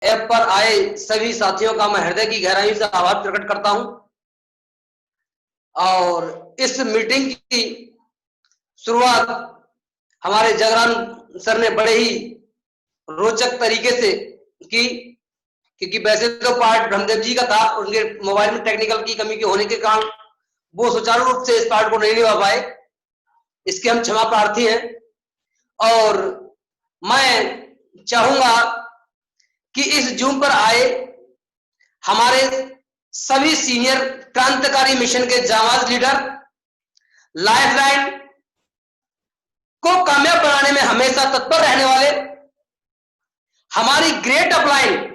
App पर आए सभी साथियों का मैं हृदय की गहराई से आभार प्रकट करता हूं और इस मीटिंग की शुरुआत हमारे जगरान सर ने बड़े ही रोचक तरीके से की, क्योंकि वैसे तो पार्ट ब्रह्मदेव जी का था, उनके मोबाइल में टेक्निकल की कमी के होने के कारण वो सुचारू रूप से इस पार्ट को नहीं निभा पाए। इसके हम क्षमा प्रार्थी हैं और मैं चाहूंगा कि इस जूम पर आए हमारे सभी सीनियर क्रांतिकारी मिशन के जांबाज लीडर, लाइफलाइन को कामयाब बनाने में हमेशा तत्पर रहने वाले हमारी great upline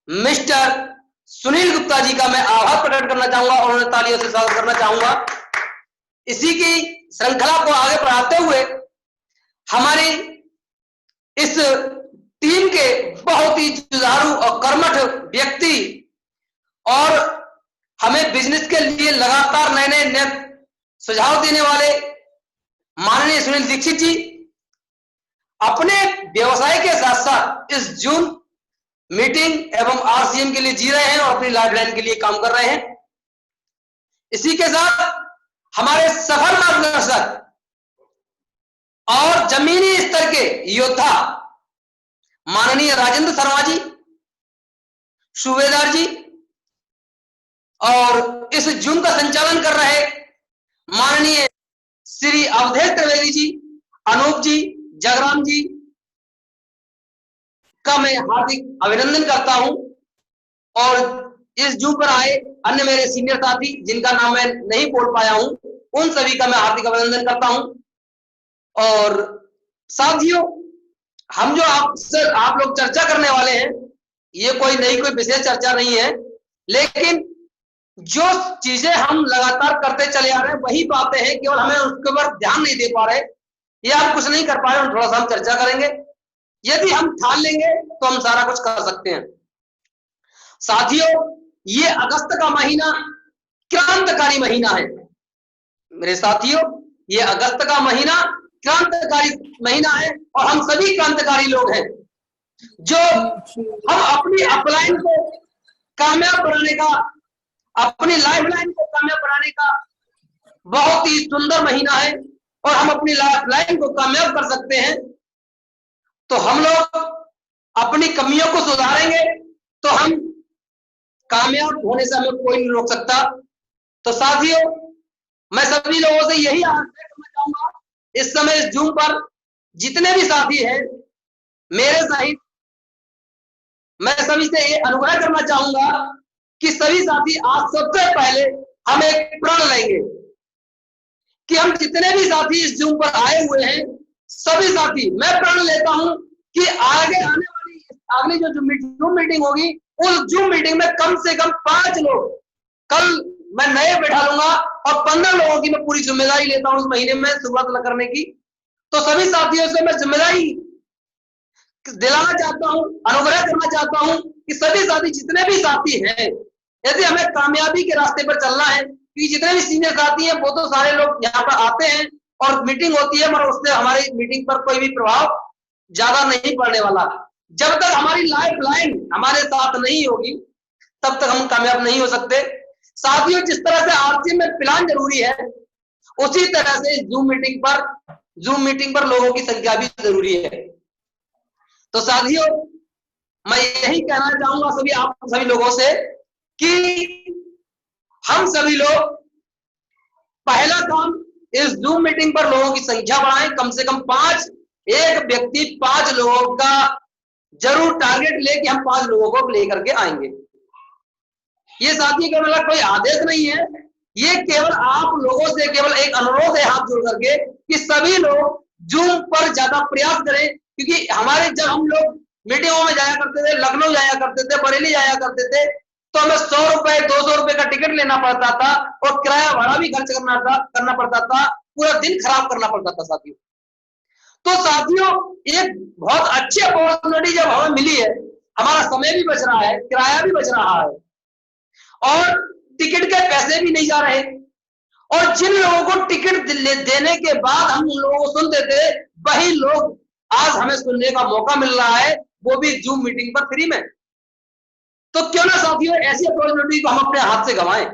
mister Sunil Gupta ji का मैं आभार प्रकट करना चाहूंगा और उन्हें तालियों से स्वागत करना चाहूंगा। इसी की श्रृंखला को आगे बढ़ाते हुए हमारी इस टीम के बहुत ही जुझारू और कर्मठ व्यक्ति और हमें बिजनेस के लिए लगातार नए नए सुझाव देने वाले माननीय सुनील दीक्षित जी अपने व्यवसाय के साथ साथ इस जूम मीटिंग एवं आरसीएम के लिए जी रहे हैं और अपनी लाइफलाइन के लिए काम कर रहे हैं। इसी के साथ हमारे सफल मार्गदर्शक और जमीनी स्तर के योद्धा माननीय राजेंद्र शर्मा जी, सूबेदार जी, और इस जूम का संचालन कर रहे माननीय श्री अवधेश त्रिवेदी जी, अनूप जी, जगराम जी का मैं हार्दिक अभिनंदन करता हूं और इस जूम पर आए अन्य मेरे सीनियर साथी जिनका नाम मैं नहीं बोल पाया हूं, उन सभी का मैं हार्दिक अभिनंदन करता हूं। और साथियों, हम जो आप लोग चर्चा करने वाले हैं, ये कोई विशेष चर्चा नहीं है, लेकिन जो चीजें हम लगातार करते चले आ रहे हैं वही बातें हैं, केवल हमें उसके ऊपर ध्यान नहीं दे पा रहे या हम कुछ नहीं कर पा रहे, थोड़ा सा हम चर्चा करेंगे। यदि हम ठान लेंगे तो हम सारा कुछ कर सकते हैं। साथियों, ये अगस्त का महीना क्रांतिकारी महीना है। मेरे साथियों, ये अगस्त का महीना क्रांतिकारी महीना है और हम सभी क्रांतिकारी लोग हैं जो हम अपनी अपलाइन को कामयाब बनाने का, अपनी लाइफलाइन को कामयाब बनाने का बहुत ही सुंदर महीना है और हम अपनी लाइफलाइन को कामयाब कर सकते हैं। तो हम लोग अपनी कमियों को सुधारेंगे तो हम कामयाब होने से हमें कोई नहीं रोक सकता। तो साथियों, मैं सभी लोगों से यही आग्रह करना चाहूंगा, इस समय इस जूम पर जितने भी साथी हैं मेरे सहित, मैं सभी से ये अनुग्रह करना चाहूंगा कि सभी साथी आज सबसे पहले हम एक प्रण लेंगे कि हम जितने भी साथी इस जूम पर आए हुए हैं, सभी साथी, मैं प्रण लेता हूं कि आगे आने वाली अगली जो जूम मीटिंग होगी, उस जूम मीटिंग में कम से कम 5 लोग, कल मैं नए बैठा लूंगा और 15 लोगों की मैं पूरी जिम्मेदारी लेता हूं उस महीने में शुरुआत करने की। तो सभी साथियों से मैं जिम्मेदारी दिलाना चाहता हूं, अनुग्रह करना चाहता हूं कि सभी साथी, जितने भी साथी हैं, यदि हमें कामयाबी के रास्ते पर चलना है, कि जितने भी सीनियर साथी हैं वो तो सारे लोग यहाँ पर आते हैं और मीटिंग होती है, मगर उससे हमारी मीटिंग पर कोई भी प्रभाव ज्यादा नहीं पड़ने वाला। जब तक हमारी लाइफलाइन हमारे साथ नहीं होगी तब तक हम कामयाब नहीं हो सकते। साथियों, जिस तरह से आरसीएम में प्लान जरूरी है, उसी तरह से जूम मीटिंग पर लोगों की संख्या भी जरूरी है। तो साथियों, मैं यही कहना चाहूंगा सभी लोगों से कि हम सभी लोग पहला काम इस जूम मीटिंग पर लोगों की संख्या बढ़ाएं, कम से कम 5, एक व्यक्ति 5 लोगों का जरूर टारगेट ले कि हम 5 लोगों को लेकर के आएंगे। ये साथी का मतलब कोई आदेश नहीं है, ये केवल आप लोगों से केवल एक अनुरोध है हाथ जोड़ करके कि सभी लोग जूम पर ज्यादा प्रयास करें, क्योंकि हमारे जब हम लोग मीटिंगों में जाया करते थे, लखनऊ जाया करते थे, बरेली जाया करते थे, तो हमें 100 रुपए 200 रुपए का टिकट लेना पड़ता था और किराया भाड़ा भी खर्च करना पड़ता था, पूरा दिन खराब करना पड़ता था साथियों। तो साथियों, एक बहुत अच्छी अपॉर्चुनिटी जब हमें मिली है, हमारा समय भी बच रहा है, किराया भी बच रहा है और टिकट के पैसे भी नहीं जा रहे, और जिन लोगों को टिकट देने के बाद हम उन लोगों को सुनते थे, वही लोग आज हमें सुनने का मौका मिल रहा है वो भी जूम मीटिंग पर फ्री में। तो क्यों ना साथियों ऐसी अपॉर्चुनिटी को हम अपने हाथ से गंवाएं।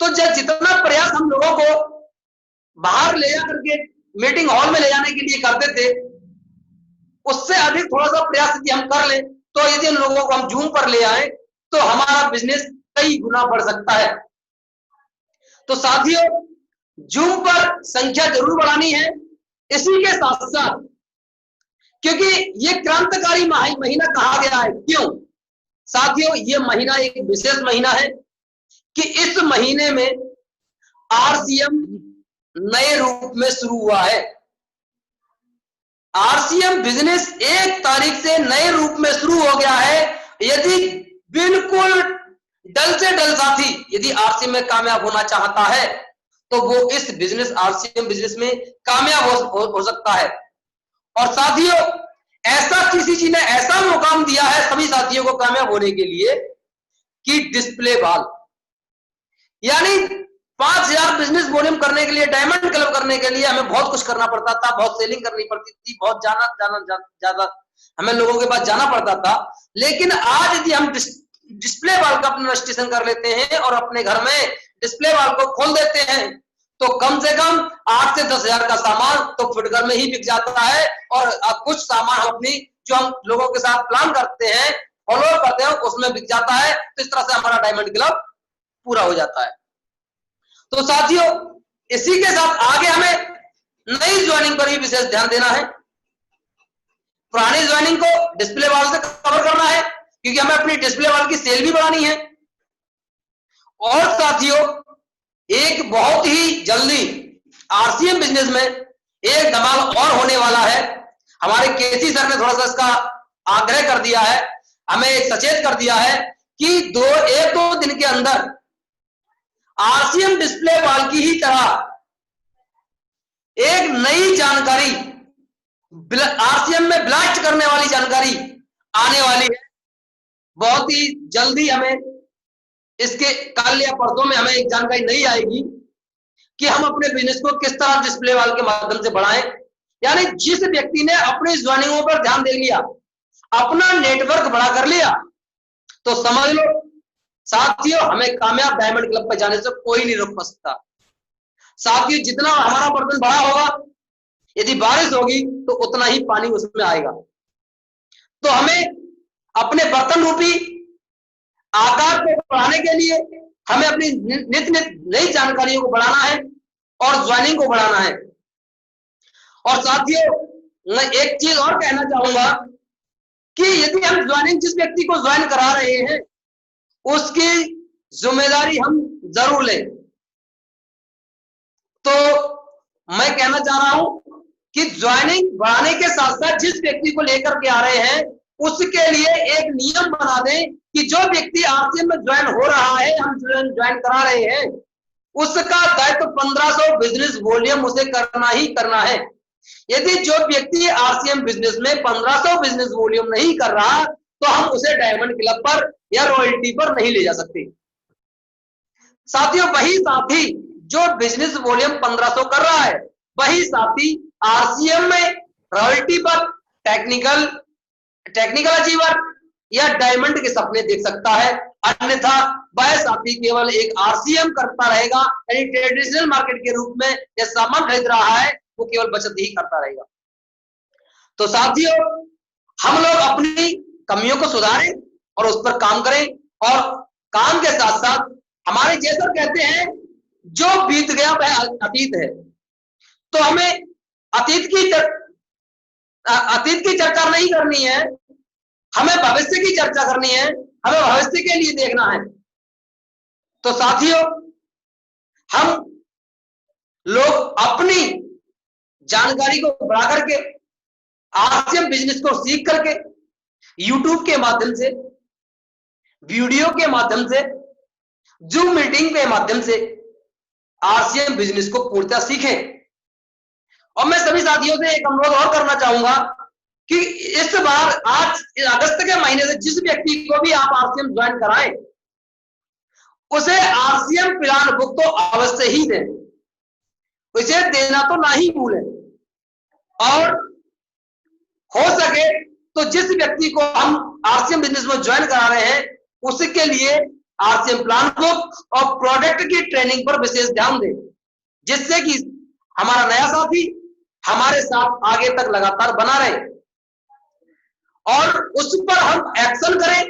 तो जितना प्रयास हम लोगों को बाहर ले जा करके मीटिंग हॉल में ले जाने के लिए करते थे, उससे अधिक थोड़ा सा प्रयास यदि हम कर लें, तो यदि उन लोगों को हम जूम पर ले आए तो हमारा बिजनेस कई गुना बढ़ सकता है। तो साथियों जूम पर संख्या जरूर बढ़ानी है। इसी के साथ साथ, क्योंकि ये क्रांतिकारी महीना कहा गया है, क्यों साथियों? ये महीना एक विशेष महीना है कि इस महीने में आरसीएम नए रूप में शुरू हुआ है। आरसीएम बिजनेस 1 तारीख से नए रूप में शुरू हो गया है। यदि बिल्कुल डल से डल साथी यदि आरसीएम में कामयाब होना चाहता है तो वो इस बिजनेस आरसीएम बिजनेस में कामयाब हो सकता है। और साथियों ऐसा किसी जी ने ऐसा मुकाम दिया है सभी साथियों को कामयाब होने के लिए कि डिस्प्ले वॉल, यानी 5000 बिजनेस वॉल्यूम करने के लिए, डायमंड क्लब करने के लिए हमें बहुत कुछ करना पड़ता था, बहुत सेलिंग करनी पड़ती थी, बहुत ज्यादा हमें लोगों के पास जाना पड़ता था। लेकिन आज यदि हम डिस्प्ले वॉल का अपना रजिस्ट्रेशन कर लेते हैं और अपने घर में डिस्प्ले वॉल को खोल देते हैं तो कम से कम 8 से 10,000 का सामान तो फुटकर में ही बिक जाता है। और कुछ सामान हम अपनी जो हम लोगों के साथ प्लान करते हैं, फॉलो करते हैं, उसमें बिक जाता है। तो इस तरह से हमारा डायमंड क्लब पूरा हो जाता है। तो साथियों इसी के साथ आगे हमें नई ज्वाइनिंग पर भी विशेष ध्यान देना है। पुरानी ज्वाइनिंग को डिस्प्ले वॉल से कवर करना है क्योंकि हमें अपनी डिस्प्ले वॉल की सेल भी बढ़ानी है। और साथियों एक बहुत ही जल्दी आरसीएम बिजनेस में एक धमाल और होने वाला है। हमारे केसी सर ने थोड़ा सा इसका आग्रह कर दिया है, हमें सचेत कर दिया है कि 1-2 दिन के अंदर आरसीएम डिस्प्ले वॉल की ही तरह एक नई जानकारी आरसीएम में ब्लास्ट करने वाली जानकारी आने वाली है। बहुत ही जल्दी हमें इसके कल या परसों में हमें एक जानकारी नहीं आएगी कि हम अपने बिजनेस को किस तरह डिस्प्ले वॉल के माध्यम से बढ़ाएं। यानी जिस व्यक्ति ने अपनी ज्वाइनिंगों पर ध्यान दे लिया, अपना नेटवर्क बड़ा कर लिया, तो समझ लो साथियों हमें कामयाब डायमंड क्लब पर जाने से कोई नहीं रोक सकता। साथियों जितना हमारा बर्तन बड़ा होगा, यदि बारिश होगी तो उतना ही पानी उसमें आएगा। तो हमें अपने बर्तन रूपी आकार को बढ़ाने के लिए हमें अपनी नित्य नई जानकारियों को बढ़ाना है और ज्वाइनिंग को बढ़ाना है। और साथियों मैं एक चीज और कहना चाहूंगा कि यदि हम ज्वाइनिंग जिस व्यक्ति को ज्वाइन करा रहे हैं उसकी जिम्मेदारी हम जरूर लें। तो मैं कहना चाह रहा हूं कि ज्वाइनिंग बढ़ाने के साथ साथ जिस व्यक्ति को लेकर के आ रहे हैं उसके लिए एक नियम बना दें कि जो व्यक्ति आरसीएम में ज्वाइन हो रहा है, हम ज्वाइन करा रहे हैं, उसका दायित्व 1500 बिजनेस वॉल्यूम उसे करना ही करना है। यदि जो व्यक्ति आरसीएम बिजनेस में 1500 बिजनेस वॉल्यूम नहीं कर रहा तो हम उसे डायमंड क्लब पर या रॉयल्टी पर नहीं ले जा सकते। साथियों वही साथी जो बिजनेस वॉल्यूम 1500 कर रहा है वही साथी आरसीएम में रॉयल्टी पर टेक्निकल अचीवर या डायमंड के सपने देख सकता है। अन्यथा वह साथी केवल एक आरसीएम करता रहेगा, यानी ट्रेडिशनल मार्केट के रूप में यह सामान खरीद रहा है वो केवल बचत ही करता रहेगा। तो साथियों हम लोग अपनी कमियों को सुधारें और उस पर काम करें, और काम के साथ साथ हमारे जैसे कहते हैं जो बीत गया वह अतीत है, तो हमें अतीत की चर्चा नहीं करनी है, हमें भविष्य की चर्चा करनी है, हमें भविष्य के लिए देखना है। तो साथियों हम लोग अपनी जानकारी को बढ़ा करके आरसीएम बिजनेस को सीख करके यूट्यूब के माध्यम से, वीडियो के माध्यम से, जूम मीटिंग के माध्यम से आरसीएम बिजनेस को पूर्णतः सीखें। और मैं सभी साथियों से एक अनुरोध और करना चाहूंगा कि इस बार आज अगस्त के महीने से जिस व्यक्ति को भी आप आरसीएम ज्वाइन कराएं उसे आरसीएम प्लान बुक तो अवश्य ही दें, उसे देना तो ना ही भूलें। और हो सके तो जिस व्यक्ति को हम आरसीएम बिजनेस में ज्वाइन करा रहे हैं उसके लिए आरसीएम प्लान बुक और प्रोडक्ट की ट्रेनिंग पर विशेष ध्यान दें, जिससे कि हमारा नया साथी हमारे साथ आगे तक लगातार बना रहे और उस पर हम एक्शन करें,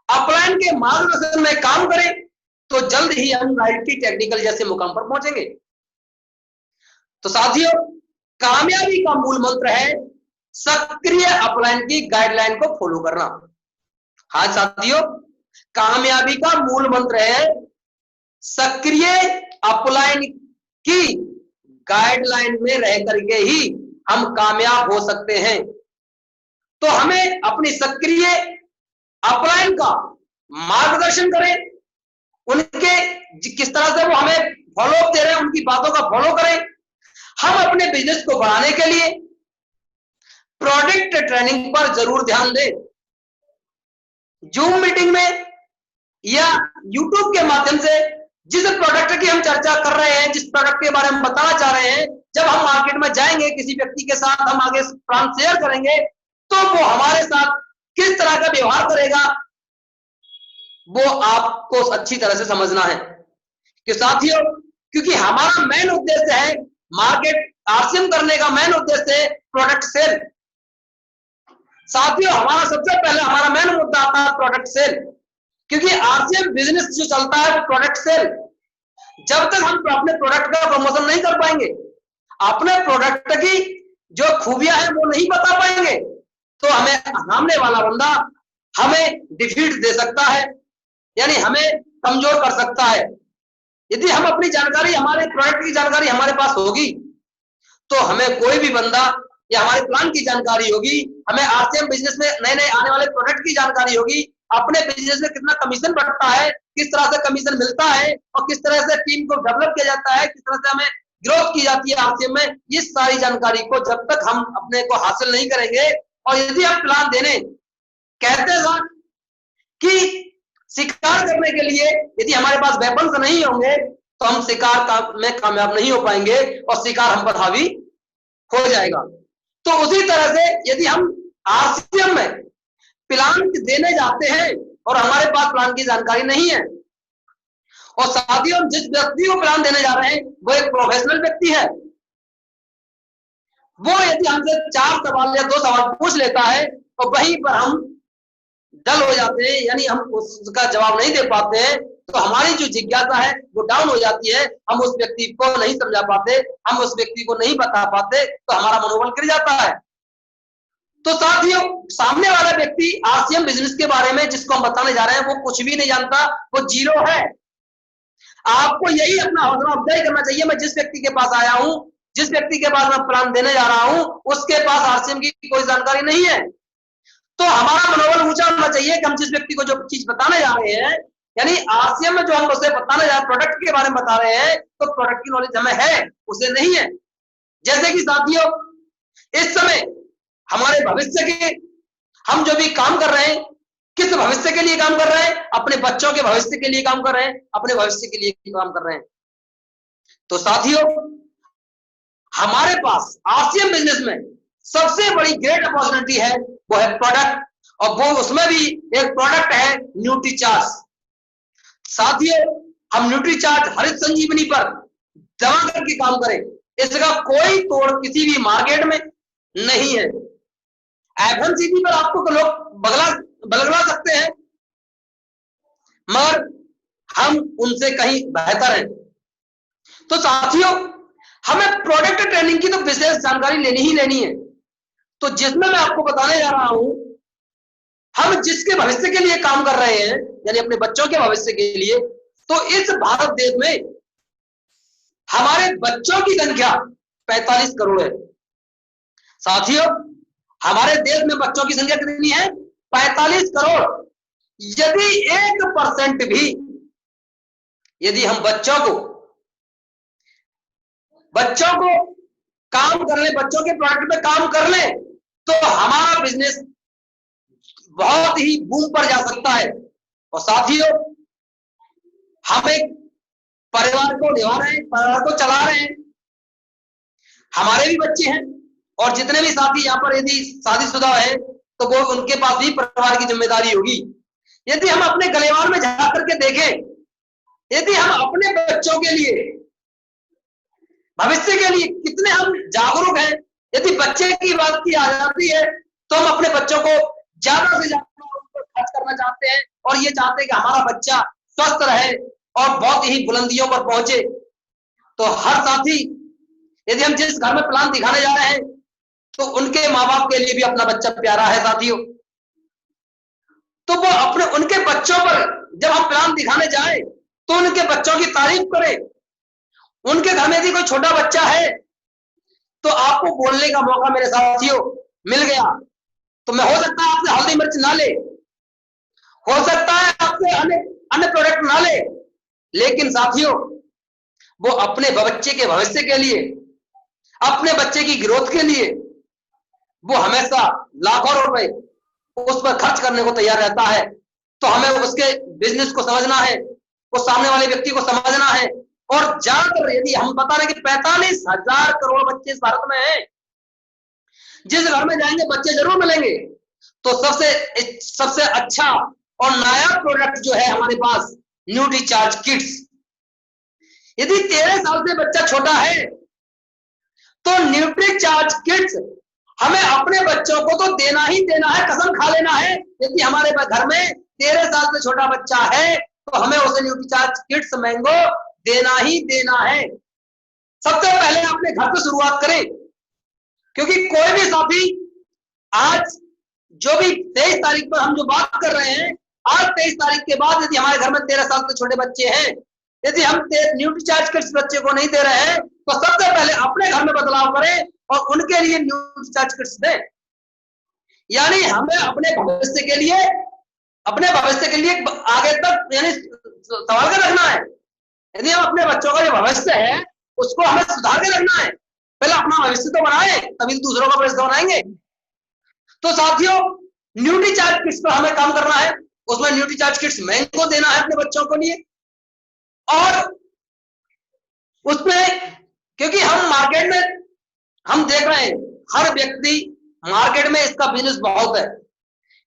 अपलाइन के मार्गदर्शन में काम करें, तो जल्द ही हम आईटी टेक्निकल जैसे मुकाम पर पहुंचेंगे। तो साथियों, कामयाबी का मूल मंत्र है सक्रिय अपलाइन की गाइडलाइन को फॉलो करना। हाँ साथियों, कामयाबी का मूल मंत्र है सक्रिय अपलाइन की गाइडलाइन में रह करके ही हम कामयाब हो सकते हैं। तो हमें अपनी सक्रिय अपलाइन का मार्गदर्शन करें, उनके किस तरह से वो हमें फॉलो दे रहे हैं उनकी बातों का फॉलो करें। हम अपने बिजनेस को बढ़ाने के लिए प्रोडक्ट ट्रेनिंग पर जरूर ध्यान दें। जूम मीटिंग में या यूट्यूब के माध्यम से जिस प्रोडक्ट की हम चर्चा कर रहे हैं, जिस प्रोडक्ट के बारे में बताना चाह रहे हैं, जब हम मार्केट में जाएंगे किसी व्यक्ति के साथ हम आगे प्लान शेयर करेंगे तो वो हमारे साथ किस तरह का व्यवहार करेगा वो आपको अच्छी तरह से समझना है। कि साथियों, क्योंकि हमारा मेन उद्देश्य है मार्केट आरसीएम करने का मेन उद्देश्य है प्रोडक्ट सेल। साथियों, हमारा सबसे पहले हमारा मेन मुद्दा आता है प्रोडक्ट सेल, क्योंकि आरसीएम बिजनेस जो चलता है वो प्रोडक्ट सेल। जब तक हम अपने प्रोडक्ट का प्रमोशन नहीं कर पाएंगे, अपने प्रोडक्ट की जो खूबियां हैं वो नहीं बता पाएंगे, तो हमें सामने वाला बंदा हमें डिफीट दे सकता है, यानी हमें कमजोर कर सकता है। यदि हम अपनी जानकारी, हमारे प्रोडक्ट की जानकारी हमारे पास होगी तो हमें कोई भी बंदा या हमारे प्लान की जानकारी होगी, हमें आरसीएम बिजनेस में नए नए आने वाले प्रोडक्ट की जानकारी होगी, अपने बिजनेस में कितना कमीशन बढ़ता है, किस तरह से कमीशन मिलता है और किस तरह से टीम को डेवलप किया जाता है, किस तरह से हमें ग्रोथ की जाती है आरसीएम में, ये सारी जानकारी को जब तक हम अपने को हासिल नहीं करेंगे और यदि हम प्लान देने कहते हैं कि शिकार करने के लिए यदि हमारे पास वेपन्स नहीं होंगे तो हम शिकार में कामयाब नहीं हो पाएंगे और शिकार हम पर हावी हो जाएगा। तो उसी तरह से यदि हम आरसीएम में प्लान देने जाते हैं और हमारे पास प्लान की जानकारी नहीं है और साथ ही हम जिस व्यक्ति को प्लान देने जा रहे हैं वो एक प्रोफेशनल व्यक्ति है, वो यदि हमसे 4 सवाल या 2 सवाल पूछ लेता है और वहीं पर हम डल हो जाते हैं, यानी हम उसका जवाब नहीं दे पाते हैं, तो हमारी जो जिज्ञासा है वो डाउन हो जाती है, हम उस व्यक्ति को नहीं समझा पाते, हम उस व्यक्ति को नहीं बता पाते, तो हमारा मनोबल गिर जाता है। तो साथियों, सामने वाला व्यक्ति आरसीएम बिजनेस के बारे में जिसको हम बताने जा रहे हैं वो कुछ भी नहीं जानता, वो जीरो है। आपको यही अपना हौसला अफजाई करना चाहिए, मैं जिस व्यक्ति के पास आया हूं, जिस व्यक्ति के पास मैं प्लान देने जा रहा हूं, उसके पास आरसीएम की कोई जानकारी नहीं है। तो हमारा मनोबल ऊंचा होना चाहिए कि हम जिस व्यक्ति को जो चीज बताने जा रहे हैं, यानी आरसीएम में जो हम उसे बताने जा रहे हैं, प्रोडक्ट के बारे में बता रहे हैं, तो प्रोडक्ट की नॉलेज हमें है, उसे नहीं है। जैसे कि साथियों, इस समय हमारे भविष्य के हम जो भी काम कर रहे हैं, किस भविष्य के लिए काम कर रहे हैं? अपने बच्चों के भविष्य के लिए काम कर रहे हैं, अपने भविष्य के लिए काम कर रहे हैं। तो साथियों, हमारे पास आरसीएम बिजनेस में सबसे बड़ी ग्रेट अपॉर्चुनिटी है वो है प्रोडक्ट, और वो उसमें भी एक प्रोडक्ट है न्यूट्रीचार्ज। साथियों, हम न्यूट्रीचार्ज हरित संजीवनी पर दवा करके काम करें, इसका कोई तोड़ किसी भी मार्केट में नहीं है। एफएमसीजी पर आपको लोग बगलवा सकते हैं, मगर हम उनसे कहीं बेहतर हैं। तो साथियों, हमें प्रोडक्ट ट्रेनिंग की तो विशेष जानकारी लेनी ही लेनी है। तो जिसमें मैं आपको बताने जा रहा हूं, हम जिसके भविष्य के लिए काम कर रहे हैं, यानी अपने बच्चों के भविष्य के लिए, तो इस भारत देश में हमारे बच्चों की संख्या 45 करोड़ है। साथियों, हमारे देश में बच्चों की संख्या कितनी है? 45 करोड़। यदि 1% भी यदि हम बच्चों को काम कर ले, बच्चों के प्रोडक्ट पे काम कर ले, तो हमारा बिजनेस बहुत ही बूम पर जा सकता है। और साथियों, हम एक परिवार को निभा रहे हैं, परिवार को चला रहे हैं, हमारे भी बच्चे हैं, और जितने भी साथी यहाँ पर यदि शादीशुदा है तो वो उनके पास भी परिवार की जिम्मेदारी होगी। यदि हम अपने गलेवार में झांक करके देखें, यदि हम अपने बच्चों के लिए, भविष्य के लिए कितने हम जागरूक हैं, यदि बच्चे की बात की आ जाती है तो हम अपने बच्चों को ज्यादा से ज्यादा खर्च करना चाहते हैं और ये चाहते हैं कि हमारा बच्चा स्वस्थ रहे और बहुत ही बुलंदियों पर पहुंचे। तो हर साथी, यदि हम जिस घर में प्लान दिखाने जा रहे हैं तो उनके माँ बाप के लिए भी अपना बच्चा प्यारा है साथियों, तो वो अपने उनके बच्चों पर जब हम प्लान दिखाने जाए तो उनके बच्चों की तारीफ करें। उनके घर में यदि कोई छोटा बच्चा है तो आपको बोलने का मौका मेरे साथियों मिल गया, तो मैं हो सकता है आपसे हल्दी मिर्च ना ले, हो सकता है आपसे अन्य प्रोडक्ट ना ले, लेकिन साथियों वो अपने बच्चे के भविष्य के लिए, अपने बच्चे की ग्रोथ के लिए वो हमेशा लाखों रुपए उस पर खर्च करने को तैयार रहता है। तो हमें उसके बिजनेस को समझना है, वो सामने वाले व्यक्ति को समझना है। और ज्यादातर यदि हम बता रहे कि 45,000 करोड़ बच्चे इस भारत में हैं, जिस घर में जाएंगे बच्चे जरूर मिलेंगे। तो सबसे अच्छा और नायाब प्रोडक्ट जो है हमारे पास, न्यूट्रीचार्ज किड्स। यदि 13 साल से बच्चा छोटा है तो न्यूट्रीचार्ज किड्स हमें अपने बच्चों को तो देना ही देना है, कसम खा लेना है। यदि हमारे घर में 13 साल से छोटा बच्चा है तो हमें उसे न्यूट्रीचार्ज किड्स मैंगो देना ही देना है। सबसे पहले अपने घर से शुरुआत करें, क्योंकि कोई भी साथी, आज जो भी 23 तारीख पर हम जो बात कर रहे हैं, आज 23 तारीख के बाद यदि हमारे घर में 13 साल से छोटे बच्चे हैं, यदि हम न्यूट्रीचार्ज किड्स बच्चे को नहीं दे रहे हैं तो सबसे पहले अपने घर में बदलाव करें और उनके लिए न्यूट्रीचार्ज किड्स दें। यानी हमें अपने भविष्य के लिए आगे तक यानी सवाल कर रखना है। यदि हम अपने बच्चों का जो भविष्य है उसको हमें सुधार के रखना है, पहले अपना भविष्य तो बनाए तभी दूसरों का भविष्य बनाएंगे। तो साथियों न्यूट्रीचार्ज किड्स पर हमें काम करना है, उसमें न्यूट्रीचार्ज किड्स मैंगो देना है अपने बच्चों को लिए। और उसमें क्योंकि हम मार्केट में हम देख रहे हैं हर व्यक्ति मार्केट में इसका बिजनेस बहुत है,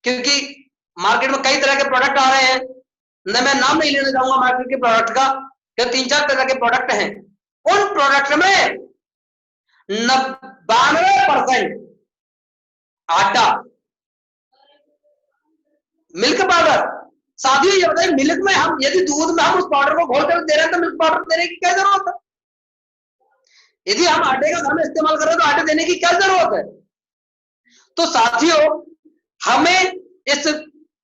क्योंकि मार्केट में कई तरह के प्रोडक्ट आ रहे हैं। न मैं नाम नहीं लेना चाहूंगा मार्केट के प्रोडक्ट का, कि 3-4 तरह के प्रोडक्ट हैं। उन प्रोडक्ट में 92% आटा, मिल्क पाउडर। साथियों ये बताइए, मिल्क में हम यदि दूध में हम उस पाउडर को घोल कर दे रहे हैं तो मिल्क पाउडर देने की क्या जरूरत है? यदि हम आटे का घर में इस्तेमाल कर रहे हैं तो आटे देने की क्या जरूरत है? तो साथियों हमें इस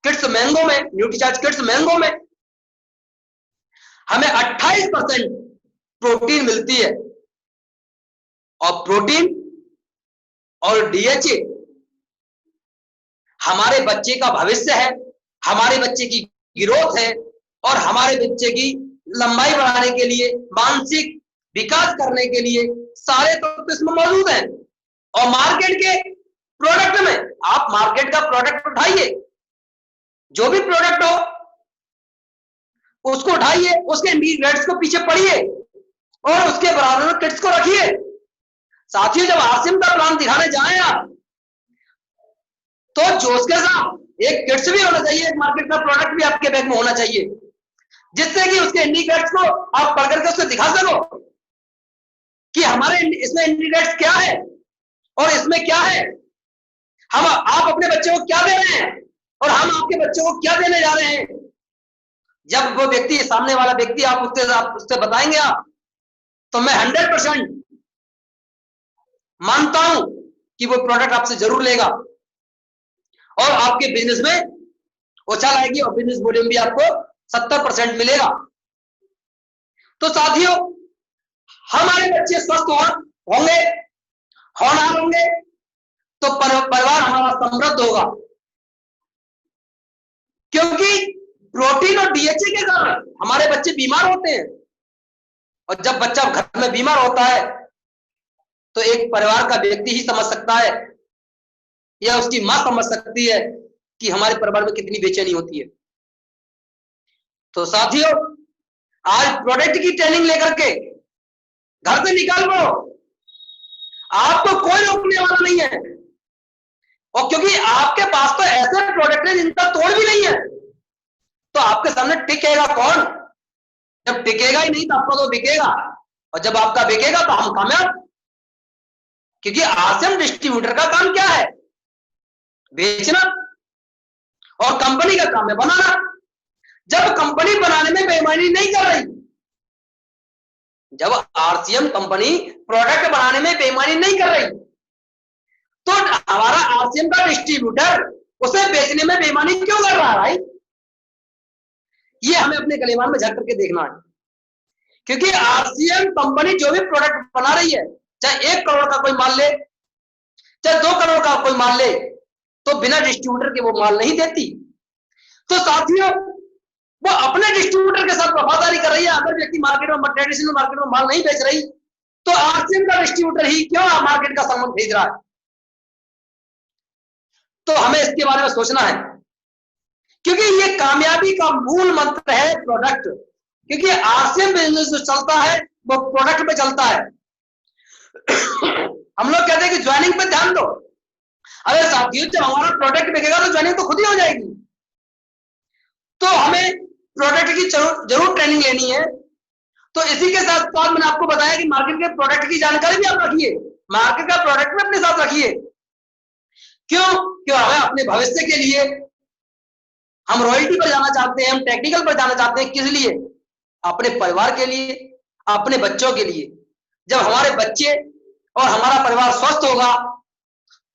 किड्स मैंगो में, न्यूट्रीचार्ज किड्स मैंगो में हमें 28% प्रोटीन मिलती है। और प्रोटीन और डीएचए हमारे बच्चे का भविष्य है, हमारे बच्चे की ग्रोथ है और हमारे बच्चे की लंबाई बढ़ाने के लिए, मानसिक विकास करने के लिए सारे तत्व इसमें मौजूद हैं। और मार्केट के प्रोडक्ट में आप मार्केट का प्रोडक्ट उठाइए, जो भी प्रोडक्ट हो उसको उठाइए, उसके इंग्रेडिएंट्स को पीछे पढ़िए और उसके बराबर में किड्स को रखिए। साथियों जब आसिम का प्लान दिखाने जाए आप तो जोश के साथ एक किड्स भी होना चाहिए, एक मार्केट का प्रोडक्ट भी आपके बैग में होना चाहिए, जिससे कि उसके इंडिकेटर्स को आप पढ़ करके उससे दिखा सको कि हमारे इसमें इंडिकेटर्स क्या है और इसमें क्या है, हम आप अपने बच्चे को क्या दे रहे हैं और हम आपके बच्चे को क्या देने जा रहे हैं। जब वो व्यक्ति, सामने वाला व्यक्ति आप उससे बताएंगे आप, तो मैं 100% मानता हूं कि वो प्रोडक्ट आपसे जरूर लेगा और आपके बिजनेस में उछाल आएगी और बिजनेस वॉल्यूम भी आपको 70% मिलेगा। तो साथियों हमारे बच्चे स्वस्थ होंगे, होनहार होंगे तो परिवार हमारा समृद्ध होगा, क्योंकि प्रोटीन और डीएचए के कारण हमारे बच्चे बीमार होते हैं। और जब बच्चा घर में बीमार होता है तो एक परिवार का व्यक्ति ही समझ सकता है या उसकी मां समझ सकती है कि हमारे परिवार में कितनी बेचैनी होती है। तो साथियों आज प्रोडक्ट की ट्रेनिंग लेकर के घर से निकाल दो, आपको कोई रोकने वाला नहीं है। और क्योंकि आपके पास तो ऐसे प्रोडक्ट है जिनका तोड़ भी नहीं है, तो आपके सामने टिकेगा कौन? जब टिकेगा ही नहीं तो आपका तो बिकेगा, और जब आपका बिकेगा तो हम कामयाब। क्योंकि आरसीएम डिस्ट्रीब्यूटर का काम क्या है? बेचना, और कंपनी का काम है बनाना। जब कंपनी बनाने में बेईमानी नहीं कर रही, जब आरसीएम कंपनी प्रोडक्ट बनाने में बेईमानी नहीं कर रही, तो हमारा आरसीएम का डिस्ट्रीब्यूटर उसे बेचने में बेईमानी क्यों कर रहा है भाई? ये हमें अपने कलेवान में झक करके देखना है। क्योंकि आरसीएम कंपनी जो भी प्रोडक्ट बना रही है, चाहे 1 करोड़ का कोई माल ले, चाहे 2 करोड़ का कोई माल ले, तो बिना डिस्ट्रीब्यूटर के वो माल नहीं देती। तो साथियों, वो अपने डिस्ट्रीब्यूटर के साथ वफादारी कर रही है। अगर व्यक्ति मार्केट में, ट्रेडिशनल मार्केट में माल नहीं बेच रही, तो आरसीएम का डिस्ट्रीब्यूटर ही क्यों मार्केट का सामान खरीद रहा है? तो हमें इसके बारे में सोचना है, क्योंकि ये कामयाबी का मूल मंत्र है प्रोडक्ट। क्योंकि आरसीएम बिजनेस जो चलता है वो प्रोडक्ट पे चलता है। हम लोग कहते हैं कि ज्वाइनिंग पे ध्यान दो। अरे साथियों, जब हमारा प्रोडक्ट बिकेगा तो ज्वाइनिंग तो खुद ही हो जाएगी। तो हमें प्रोडक्ट की जरूर ट्रेनिंग लेनी है। तो इसी के साथ साथ मैंने आपको बताया कि मार्केट के प्रोडक्ट की जानकारी भी आप रखिए, मार्केट का प्रोडक्ट भी अपने साथ रखिए। क्यों? हमें अपने भविष्य के लिए, हम रॉयल्टी पर जाना चाहते हैं, हम टेक्निकल पर जाना चाहते हैं। किस लिए? अपने परिवार के लिए, अपने बच्चों के लिए। जब हमारे बच्चे और हमारा परिवार स्वस्थ होगा,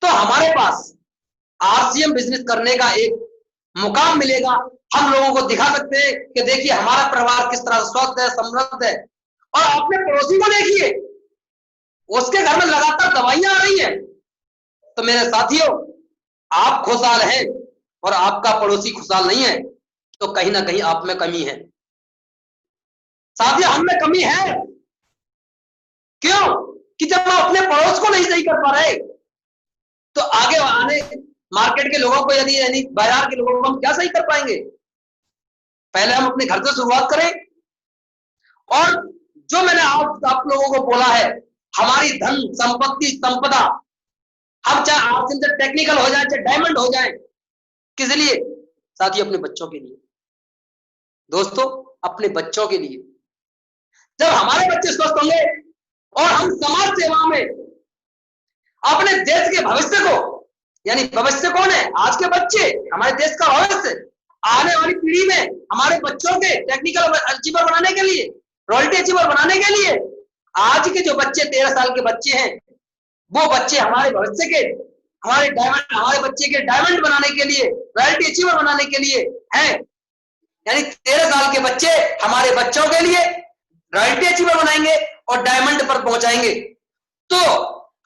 तो हमारे पास आरसीएम बिजनेस करने का एक मुकाम मिलेगा। हम लोगों को दिखा सकते हैं कि देखिए हमारा परिवार किस तरह स्वस्थ है, समृद्ध है। और अपने पड़ोसी को देखिए, उसके घर में लगातार दवाइयां आ रही हैं। तो मेरे साथियों, आप खुशहाल हैं और आपका पड़ोसी खुशहाल नहीं है, तो कहीं ना कहीं आप में कमी है। साथियों, हम में कमी है। क्यों? कि जब हम अपने पड़ोस को नहीं सही कर पा रहे, तो आगे आने मार्केट के लोगों को, यानी बाजार के लोगों को हम क्या सही कर पाएंगे? पहले हम अपने घर से शुरुआत करें। और जो मैंने आप लोगों को बोला है, हमारी धन संपत्ति संपदा, हम चाहे आरसीएम से टेक्निकल हो जाए, चाहे डायमंड हो जाए, किस लिए? साथियों, अपने बच्चों के लिए। दोस्तों, अपने बच्चों के लिए। जब हमारे बच्चे स्वस्थ होंगे और हम समाज सेवा में अपने देश के भविष्य को, यानी भविष्य कौन है? आज के बच्चे, हमारे देश का भविष्य। आने वाली पीढ़ी में हमारे बच्चों के टेक्निकल अचीवर बनाने के लिए, रॉयल्टी अचीवर बनाने के लिए, आज के जो बच्चे 13 साल के बच्चे हैं, वो बच्चे हमारे भविष्य के, हमारे बच्चे के डायमंड बनाने के लिए, रॉयल्टी अचीवर बनाने के लिए हैं। यानी 13 साल के बच्चे हमारे बच्चों के लिए रॉयल्टी अचीवर बनाएंगे और डायमंड पर पहुंचाएंगे। तो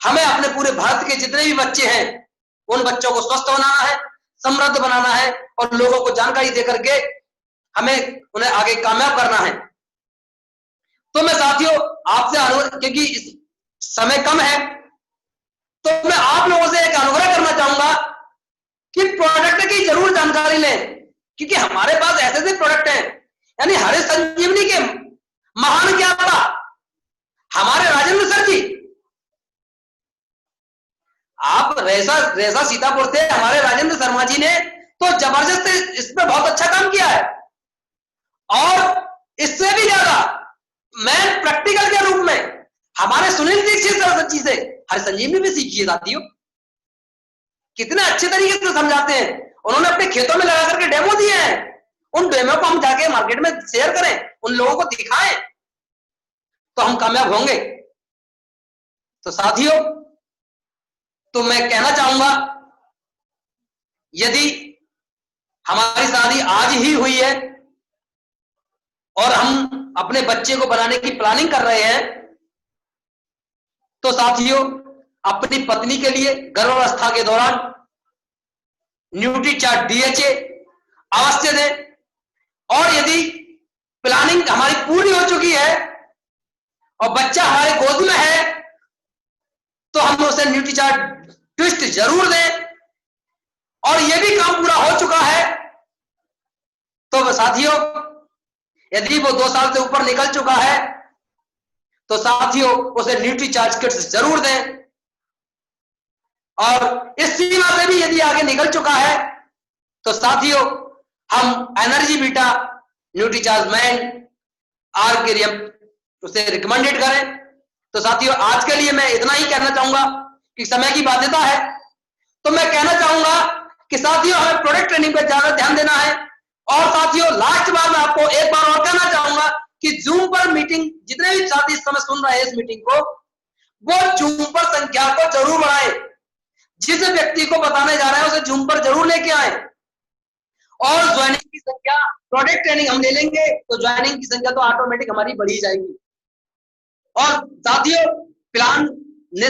हमें अपने पूरे भारत के जितने भी बच्चे हैं, उन बच्चों को स्वस्थ बनाना है, समृद्ध बनाना है, और लोगों को जानकारी देकर के हमें उन्हें आगे कामयाब करना है। तो मैं साथियों आपसे अनुरोध, क्योंकि समय कम है, तो मैं आप लोगों से एक अनुग्रह करना चाहूंगा कि प्रोडक्ट की जरूर जानकारी लें। क्योंकि हमारे पास ऐसे ऐसे प्रोडक्ट हैं, यानी हरे संजीवनी के महान ज्ञाता हमारे राजेंद्र सर जी, आप रेसा सीतापुर थे, हमारे राजेंद्र शर्मा जी ने तो जबरदस्त इस पे बहुत अच्छा काम किया है। और इससे भी ज्यादा मैं प्रैक्टिकल के रूप में हमारे सुनील दीक्षित सर जी से हर संजीवनी भी सीखी है। साथियों, कितने अच्छे तरीके से समझाते हैं। उन्होंने अपने खेतों में लगा करके डेमो दिए हैं। उन डेमो को हम जाके मार्केट में शेयर करें, उन लोगों को दिखाएं, तो हम कामयाब होंगे। तो साथियों, तो मैं कहना चाहूंगा, यदि हमारी शादी आज ही हुई है और हम अपने बच्चे को बनाने की प्लानिंग कर रहे हैं, तो साथियों अपनी पत्नी के लिए गर्भावस्था के दौरान न्यूट्रीचार्ट डीएचए अवश्य दें। और यदि प्लानिंग हमारी पूरी हो चुकी है और बच्चा हमारे गोद में है, तो हम उसे न्यूट्रीचार्ट ट्विस्ट जरूर दें। और यह भी काम पूरा हो चुका है, तो साथियों यदि वो 2 साल से ऊपर निकल चुका है, तो साथियों उसे न्यूट्रीचार्ज किट्स जरूर दें। और इस सीमा से भी यदि आगे निकल चुका है तो साथियों हम एनर्जी बीटा न्यूट्रीचार्ज मैन आर्केरियम उसे रिकमेंडेड करें। तो साथियों आज के लिए मैं इतना ही कहना चाहूंगा कि समय की बाध्यता है, तो मैं कहना चाहूंगा कि साथियों हमें प्रोडक्ट ट्रेनिंग पर ज्यादा ध्यान देना है। और साथियों लास्ट बार मैं आपको एक बार और कहना चाहूंगा कि जूम पर मीटिंग जितने भी साथी इस समय सुन रहे हैं इस मीटिंग को, वो जूम पर संख्या को जरूर बढ़ाएं। जिस व्यक्ति को बताने जा रहे हैं उसे जूम पर जरूर लेके आए। और ज्वाइनिंग की संख्या, प्रोडक्ट ट्रेनिंग हम ले लेंगे तो ज्वाइनिंग की संख्या तो ऑटोमेटिक हमारी बढ़ी जाएगी। और साथियों प्लान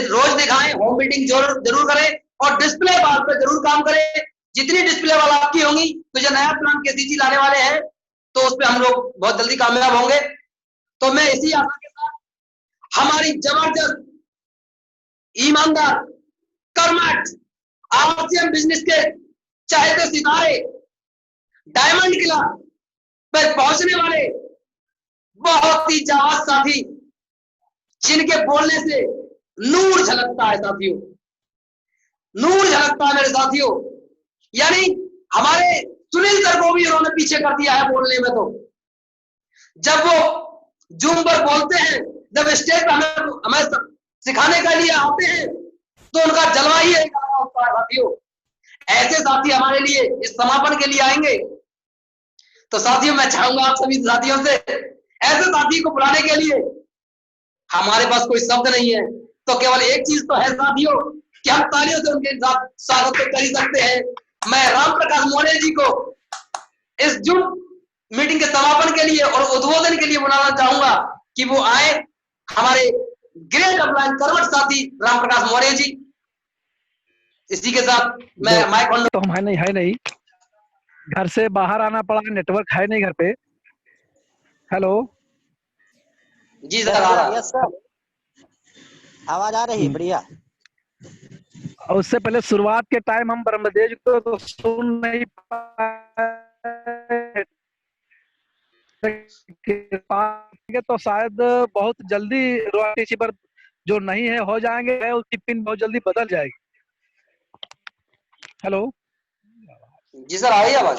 रोज दिखाएं, होम मीटिंग जरूर करें और डिस्प्ले बार पर जरूर काम करें। जितनी डिस्प्ले वाला आपकी होंगी तो जो नया प्लान केसीजी लाने वाले हैं तो उस पर हम लोग बहुत जल्दी कामयाब होंगे। तो मैं इसी आशा के साथ हमारी जबरदस्त ईमानदार कर्मठ आरसीएम बिजनेस के चाहते सितारे डायमंड किला पर पहुंचने वाले बहुत ही जाबाज साथी जिनके बोलने से नूर झलकता है साथियों, नूर झलकता है मेरे साथियों। यानी हमारे सुनील सर को भी उन्होंने पीछे कर दिया है बोलने में। तो जब वो जूम पर बोलते हैं, जब स्टेज पर हमें सिखाने के लिए आते हैं तो उनका जलवा ही एक अलग होता है साथियों। ऐसे साथी हमारे लिए इस समापन के लिए आएंगे। तो साथियों मैं चाहूंगा आप सभी साथियों से ऐसे साथी को बुलाने के लिए हमारे पास कोई शब्द नहीं है, तो केवल एक चीज तो है साथियों कि हम तालियों से उनके साथ स्वागत तो कर ही सकते हैं। मैं राम प्रकाश मौर्य जी को इस जूम मीटिंग के समापन के लिए और उद्बोधन के लिए बुलाना चाहूंगा कि वो आए, हमारे ग्रेट अपलाइन कर्मठ साथी राम प्रकाश मौर्य जी। इसी के साथ मैं माइक ऑन। तो हम है नहीं घर से बाहर आना पड़ा, नेटवर्क है नहीं घर पे। हेलो जी सर आ रहा। यस सर आवाज आ रही बढ़िया। और उससे पहले शुरुआत के टाइम हम ब्रह्मदेव को तो सुन नहीं पाए तो शायद बहुत जल्दी रॉयल्टी पर जो नहीं है हो जाएंगे, उसकी पिन बहुत जल्दी बदल जाएगी। हेलो जी सर आ रही है आवाज?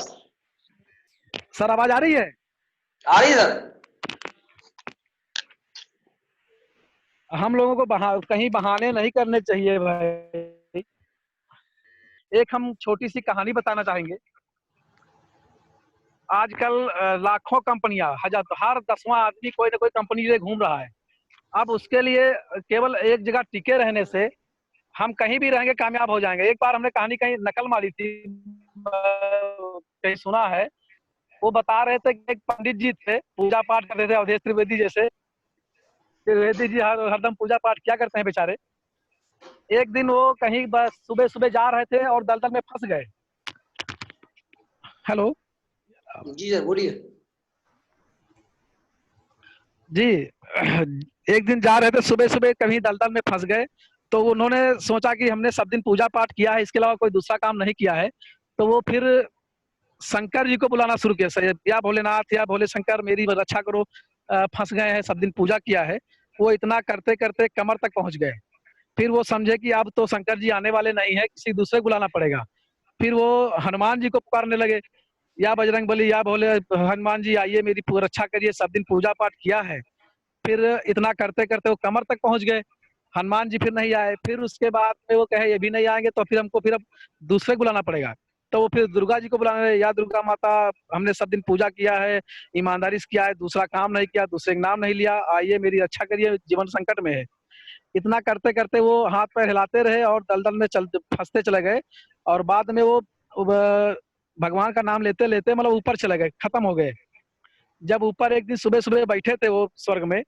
सर आवाज आ रही है? आ रही है सर। हम लोगों को कहीं बहाने नहीं करने चाहिए भाई। एक हम छोटी सी कहानी बताना चाहेंगे। आजकल लाखों कंपनियां, हर 10वां आदमी कोई ना कोई कंपनी से घूम रहा है। अब उसके लिए केवल एक जगह टिके रहने से हम कहीं भी रहेंगे कामयाब हो जाएंगे। एक बार हमने कहानी कहीं नकल मारी थी, कहीं सुना है। वो बता रहे थे कि एक पंडित जी थे, पूजा पाठ करते थे अवधेश त्रिवेदी जैसे। त्रिवेदी जी हरदम पूजा पाठ क्या करते हैं बेचारे। एक दिन वो कहीं बस सुबह सुबह जा रहे थे और दलदल में फंस गए। हेलो जी सर बोलिए। जी एक दिन जा रहे थे सुबह सुबह, कहीं दलदल में फंस गए। तो उन्होंने सोचा कि हमने सब दिन पूजा पाठ किया है, इसके अलावा कोई दूसरा काम नहीं किया है। तो वो फिर शंकर जी को बुलाना शुरू किया, या भोलेनाथ या भोले शंकर मेरी रक्षा करो, फंस गए हैं, सब दिन पूजा किया है। वो इतना करते करते कमर तक पहुंच गए। फिर वो समझे कि अब तो शंकर जी आने वाले नहीं है, किसी दूसरे को बुलाना पड़ेगा। फिर वो हनुमान जी को पुकारने लगे, या बजरंग बली या भोले हनुमान जी आइए मेरी रक्षा करिए, सब दिन पूजा पाठ किया है। फिर इतना करते करते वो कमर तक पहुंच गए। हनुमान जी फिर नहीं आए। फिर उसके बाद में वो कहे ये भी नहीं आएंगे तो फिर हमको अब दूसरे को बुलाना पड़ेगा। तो वो फिर दुर्गा जी को बुलाने लगे, या दुर्गा माता हमने सब दिन पूजा किया है, ईमानदारी से किया है, दूसरा काम नहीं किया, दूसरे का नाम नहीं लिया, आइए मेरी रक्षा करिए, जीवन संकट में है। इतना करते करते वो हाथ पैर हिलाते रहे और दलदल में फंसते चले गए। और बाद में वो भगवान का नाम लेते लेते मतलब ऊपर चले गए, खत्म हो गए। जब ऊपर एक दिन सुबह सुबह बैठे थे वो स्वर्ग में,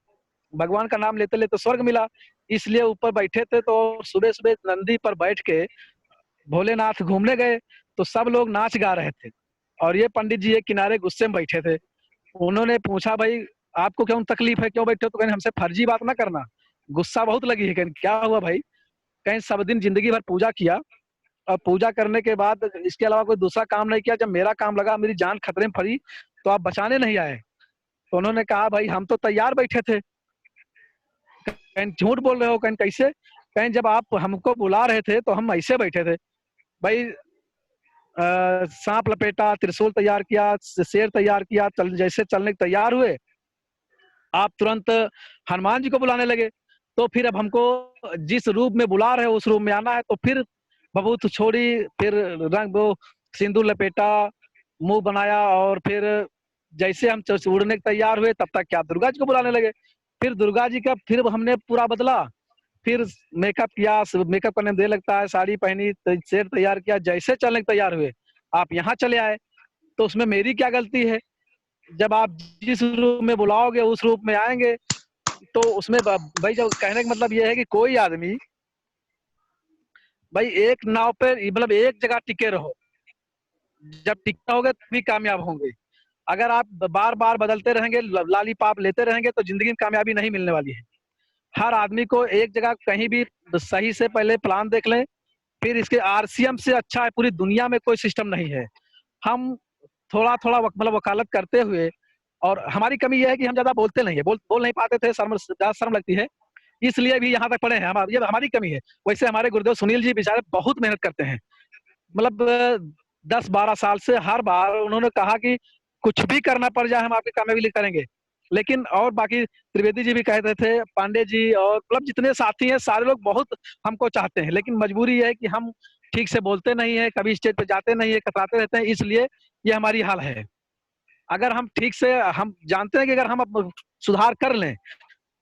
भगवान का नाम लेते लेते स्वर्ग मिला, इसलिए ऊपर बैठे थे। तो सुबह सुबह नंदी पर बैठ के भोलेनाथ घूमने गए तो सब लोग नाच गा रहे थे और ये पंडित जी एक किनारे गुस्से में बैठे थे। उन्होंने पूछा भाई आपको क्यों तकलीफ है, क्यों बैठे हो? तो कहने हमसे फर्जी बात ना करना, गुस्सा बहुत लगी है। कहने क्या हुआ भाई? कहीं सब दिन जिंदगी भर पूजा किया और पूजा करने के बाद इसके अलावा कोई दूसरा काम नहीं किया, जब मेरा काम लगा मेरी जान खतरे में पड़ी तो आप बचाने नहीं आए। तो उन्होंने कहा भाई हम तो तैयार बैठे थे। कहीं झूठ बोल रहे हो? कहीं कैसे? कहीं जब आप हमको बुला रहे थे तो हम ऐसे बैठे थे भाई, सांप लपेटा, त्रिशूल तैयार किया, शेर तैयार किया, जैसे चलने के तैयार हुए आप तुरंत हनुमान जी को बुलाने लगे। तो फिर अब हमको जिस रूप में बुला रहे उस रूप में आना है, तो फिर भभूत छोड़ी, फिर रंग वो सिंदूर लपेटा, मुंह बनाया, और फिर जैसे हम उड़ने के तैयार हुए तब तक क्या दुर्गा जी को बुलाने लगे। फिर दुर्गा जी का फिर हमने पूरा बदला, फिर मेकअप किया, मेकअप करने में देर लगता है, साड़ी पहनी, शेर तैयार किया, जैसे चलने के तैयार हुए आप यहाँ चले आए। तो उसमें मेरी क्या गलती है? जब आप जिस रूप में बुलाओगे उस रूप में आएंगे। तो उसमें भाई जब कहने का मतलब ये है कि कोई आदमी भाई एक नाव पे मतलब एक जगह टिके रहो, जब टिके होगे तभी कामयाब होंगे। अगर आप बार बार बदलते रहेंगे, लालीपाप लेते रहेंगे, तो जिंदगी में कामयाबी नहीं मिलने वाली है। हर आदमी को एक जगह कहीं भी सही से पहले प्लान देख लें। फिर इसके आरसीएम से अच्छा है पूरी दुनिया में कोई सिस्टम नहीं है। हम थोड़ा थोड़ा मतलब वकालत करते हुए, और हमारी कमी यह है कि हम ज्यादा बोलते नहीं है, बोल नहीं पाते थे, ज्यादा शर्म लगती है, इसलिए भी यहाँ तक पढ़े हैं। ये हमारी कमी है। वैसे हमारे गुरुदेव सुनील जी बेचारे बहुत मेहनत करते हैं, मतलब 10-12 साल से हर बार उन्होंने कहा कि कुछ भी करना पड़ जाए हम आपकी कामयाबी करेंगे। लेकिन और बाकी त्रिवेदी जी भी कहते थे, पांडे जी, और मतलब जितने साथी हैं सारे लोग बहुत हमको चाहते हैं, लेकिन मजबूरी है कि हम ठीक से बोलते नहीं है, कभी स्टेज पे जाते नहीं है, कतराते रहते हैं, इसलिए ये हमारी हाल है। अगर हम ठीक से, हम जानते हैं कि अगर हम अब सुधार कर लें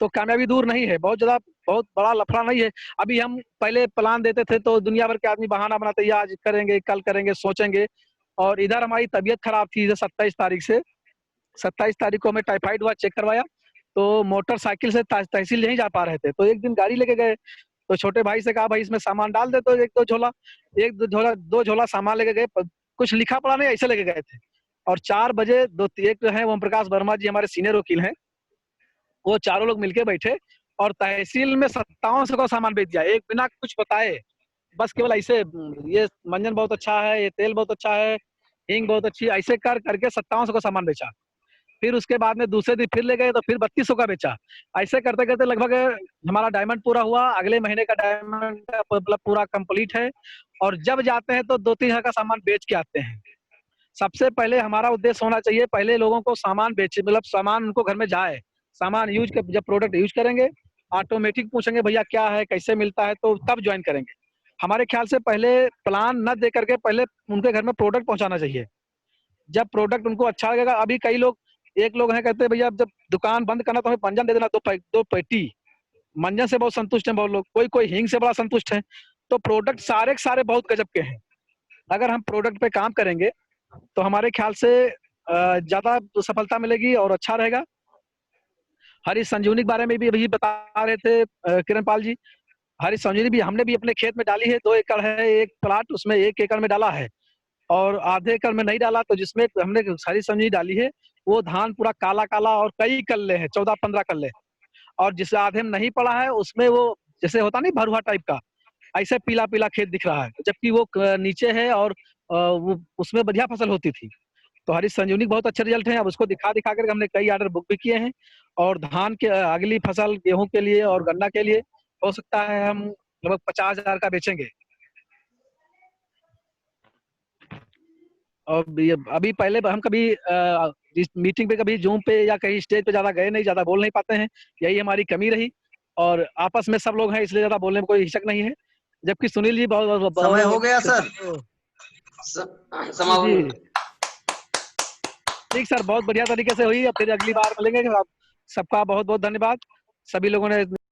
तो कामयाबी दूर नहीं है, बहुत बड़ा लफड़ा नहीं है। अभी हम पहले प्लान देते थे तो दुनिया भर के आदमी बहाना बनाते, ये आज करेंगे, कल करेंगे, सोचेंगे। और इधर हमारी तबीयत खराब थी 27 तारीख से। 27 तारीख को हमें टाइफाइड हुआ, चेक करवाया, तो मोटरसाइकिल से तहसील नहीं जा पा रहे थे, तो एक दिन गाड़ी लेके गए। तो छोटे भाई से कहा भाई इसमें सामान डाल दे, तो दो झोला सामान लेके गए। कुछ लिखा पढ़ा नहीं, ऐसे लेके गए थे। और 4 बजे एक जो है ओम प्रकाश वर्मा जी हमारे सीनियर वकील हैं, वो चारों लोग मिलके बैठे और तहसील में 5700 का सामान बेच दिया, एक बिना कुछ बताए। बस केवल ऐसे, ये मंजन बहुत अच्छा है, ये तेल बहुत अच्छा है, हींग बहुत अच्छी, ऐसे कर करके 5700 का सामान बेचा। फिर उसके बाद में दूसरे दिन फिर ले गए तो फिर 3200 का बेचा। ऐसे करते करते लगभग हमारा डायमंड पूरा हुआ। अगले महीने का डायमंड मतलब पूरा कंप्लीट है। और जब जाते हैं तो 2-3 हजार का सामान बेच के आते हैं। सबसे पहले हमारा उद्देश्य होना चाहिए, पहले लोगों को सामान बेचे, मतलब सामान उनको घर में जाए, सामान यूज कर, जब प्रोडक्ट यूज करेंगे ऑटोमेटिक पूछेंगे भैया क्या है, कैसे मिलता है, तो तब ज्वाइन करेंगे। हमारे ख्याल से पहले प्लान न दे करके पहले उनके घर में प्रोडक्ट पहुंचाना चाहिए। जब प्रोडक्ट उनको अच्छा लगेगा, अभी कई लोग, एक लोग हैं कहते हैं भैया जब दुकान बंद करना तो हमें मंजन दे देना, दो पेटी मंजन से बहुत संतुष्ट हैं बहुत लोग, कोई कोई हींग से बड़ा संतुष्ट है। तो प्रोडक्ट सारे के सारे बहुत गजब के हैं। अगर हम प्रोडक्ट पे काम करेंगे तो हमारे ख्याल से ज्यादा सफलता मिलेगी और अच्छा रहेगा। हरी संजीवनी के बारे में भी अभी बता रहे थे किरण पाल जी। हरी संजीवनी भी हमने भी अपने खेत में डाली है, 2 एकड़ है एक प्लाट, उसमें 1 एकड़ में डाला है और आधे एकड़ में नहीं डाला। तो जिसमें हमने हरी संजीवनी डाली है वो धान पूरा काला काला और कई कल्ले हैं, 14-15 कल्ले। और जिस आधे में नहीं पड़ा है उसमें वो जैसे होता नहीं भरुआ टाइप का, ऐसे पीला पीला खेत दिख रहा है, जबकि वो नीचे है और वो उसमें बढ़िया फसल होती थी। तो हरी संजीवनी बहुत अच्छे रिजल्ट हैं। अब उसको दिखा दिखा कर हमने कई ऑर्डर बुक भी किए हैं। और धान के अगली फसल गेहूं के लिए और गन्ना के लिए हो सकता है हम लगभग 50,000 का बेचेंगे। और अभी पहले हम कभी इस मीटिंग पे, कभी जूम पे या कहीं स्टेज पे ज्यादा गए नहीं, ज्यादा बोल नहीं पाते हैं, यही हमारी कमी रही। और आपस में सब लोग हैं इसलिए ज्यादा बोलने में कोई हिचक नहीं है। जबकि सुनील जी बहुत समय हो गया सर, जी ठीक सर, बहुत बढ़िया तरीके से हुई। अब फिर अगली बार मिलेंगे। सबका बहुत बहुत धन्यवाद। सभी लोगों ने